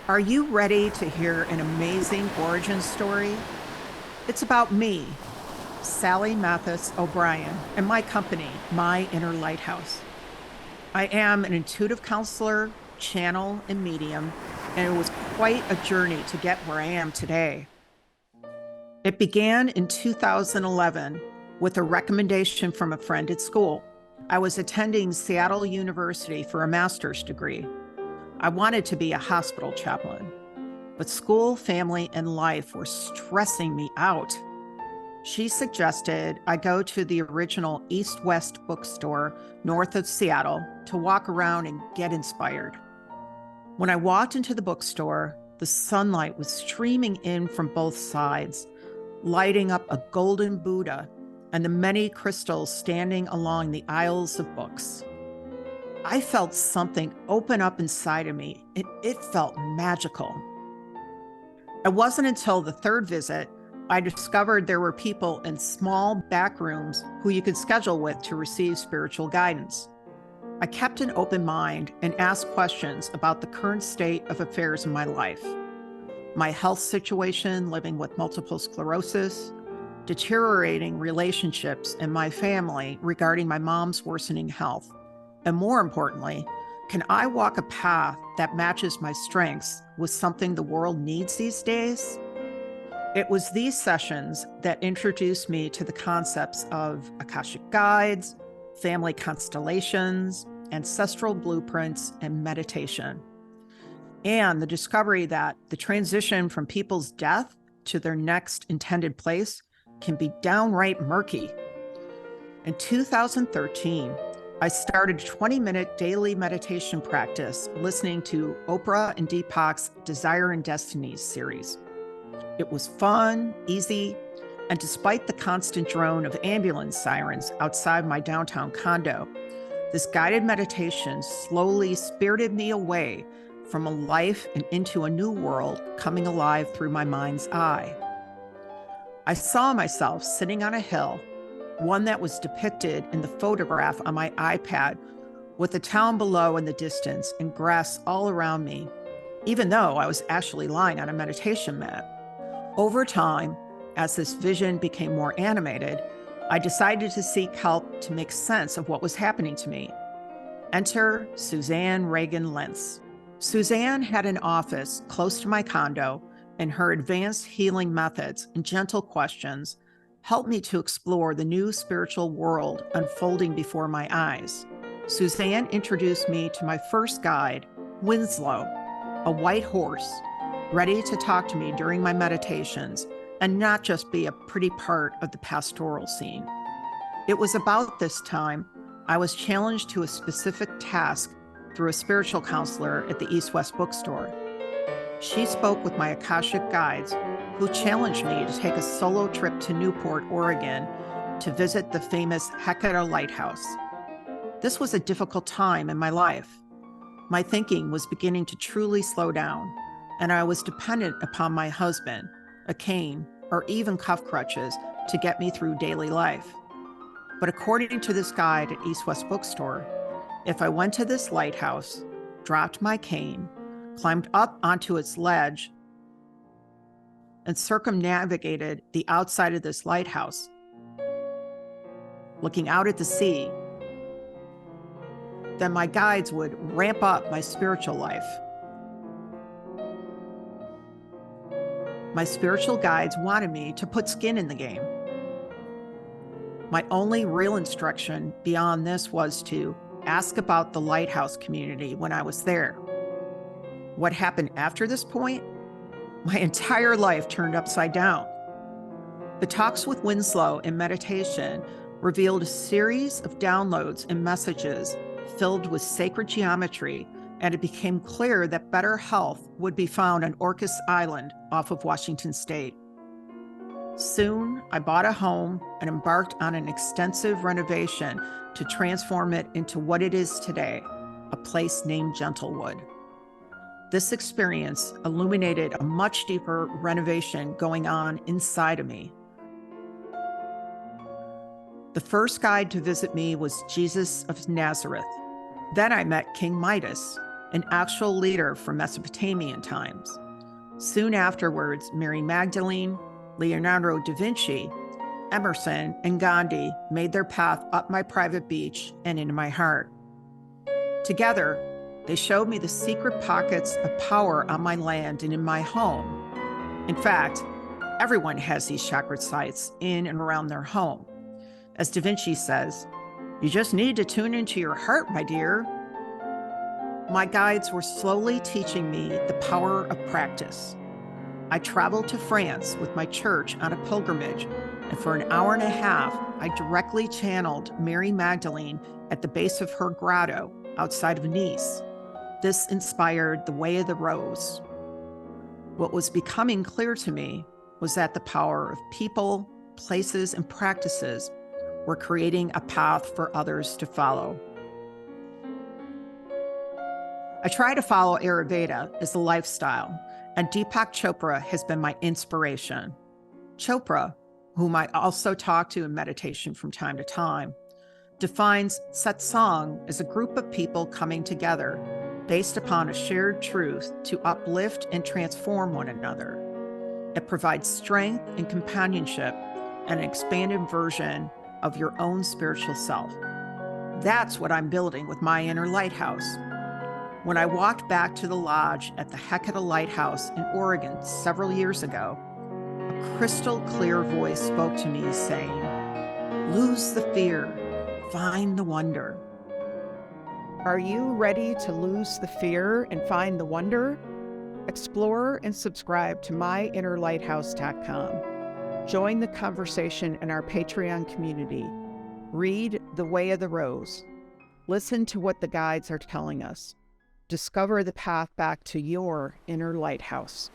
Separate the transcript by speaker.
Speaker 1: Are you ready to hear an amazing origin story? It's about me, Sally Mathis O'Brien, and my company, My Inner Lighthouse. I am an intuitive counselor, channel, and medium, and it was quite a journey to get where I am today. It began in 2011 with a recommendation from a friend at school. I was attending Seattle University for a master's degree. I wanted to be a hospital chaplain, but school, family, and life were stressing me out. She suggested I go to the original East West bookstore north of Seattle to walk around and get inspired. When I walked into the bookstore, the sunlight was streaming in from both sides, lighting up a golden Buddha and the many crystals standing along the aisles of books. I felt something open up inside of me, and it felt magical. It wasn't until the third visit I discovered there were people in small back rooms who you could schedule with to receive spiritual guidance. I kept an open mind and asked questions about the current state of affairs in my life, my health situation, living with multiple sclerosis, deteriorating relationships in my family regarding my mom's worsening health, and more importantly, can I walk a path that matches my strengths with something the world needs these days? It was these sessions that introduced me to the concepts of Akashic guides, family constellations, ancestral blueprints, and meditation. And the discovery that the transition from people's death to their next intended place can be downright murky. In 2013, I started a 20-minute daily meditation practice listening to Oprah and Deepak's Desire and Destiny series. It was fun, easy, and despite the constant drone of ambulance sirens outside my downtown condo, this guided meditation slowly spirited me away from a life and into a new world coming alive through my mind's eye. I saw myself sitting on a hill, one that was depicted in the photograph on my iPad, with the town below in the distance and grass all around me, even though I was actually lying on a meditation mat. Over time, as this vision became more animated, I decided to seek help to make sense of what was happening to me. Enter Suzanne Reagan Lentz. Suzanne had an office close to my condo, and her advanced healing methods and gentle questions helped me to explore the new spiritual world unfolding before my eyes. Suzanne introduced me to my first guide, Winslow, a white horse, ready to talk to me during my meditations and not just be a pretty part of the pastoral scene. It was about this time I was challenged to a specific task through a spiritual counselor at the East West bookstore. She spoke with my Akashic guides, who challenged me to take a solo trip to Newport, Oregon, to visit the famous Hecate Lighthouse. This was a difficult time in my life. My thinking was beginning to truly slow down, and I was dependent upon my husband, a cane, or even cuff crutches to get me through daily life. But according to this guide at East West Bookstore, if I went to this lighthouse, dropped my cane, climbed up onto its ledge, and circumnavigated the outside of this lighthouse, looking out at the sea, then my guides would ramp up my spiritual life. My spiritual guides wanted me to put skin in the game. My only real instruction beyond this was to ask about the lighthouse community when I was there. What happened after this point? My entire life turned upside down. The talks with Winslow in meditation revealed a series of downloads and messages filled with sacred geometry, and it became clear that better health would be found on Orcas Island off of Washington State. Soon, I bought a home and embarked on an extensive renovation to transform it into what it is today, a place named Gentlewood. This experience illuminated a much deeper renovation going on inside of me. The first guide to visit me was Jesus of Nazareth. Then I met King Midas, an actual leader from Mesopotamian times. Soon afterwards, Mary Magdalene, Leonardo da Vinci, Emerson, and Gandhi made their path up my private beach and into my heart. Together, they showed me the secret pockets of power on my land and in my home. In fact, everyone has these chakra sites in and around their home. As Da Vinci says, you just need to tune into your heart, my dear. My guides were slowly teaching me the power of practice. I traveled to France with my church on a pilgrimage, and for an hour and a half, I directly channeled Mary Magdalene at the base of her grotto outside of Nice. This inspired the Way of the Rose. What was becoming clear to me was that the power of people, places, and practices were creating a path for others to follow. I try to follow Ayurveda as a lifestyle, and Deepak Chopra has been my inspiration. Chopra, whom I also talk to in meditation from time to time, defines satsang as a group of people coming together based upon a shared truth to uplift and transform one another. It provides strength and companionship and an expanded version of your own spiritual self. That's what I'm building with my inner lighthouse. When I walked back to the lodge at the Hecate Lighthouse in Oregon several years ago, a crystal clear voice spoke to me saying, "Lose the fear, find the wonder." Are you ready to lose the fear and find the wonder? Explore and subscribe to myinnerlighthouse.com. Join the conversation in our Patreon community. Read The Way of the Rose. Listen to what the guides are telling us. Discover the path back to your inner lighthouse.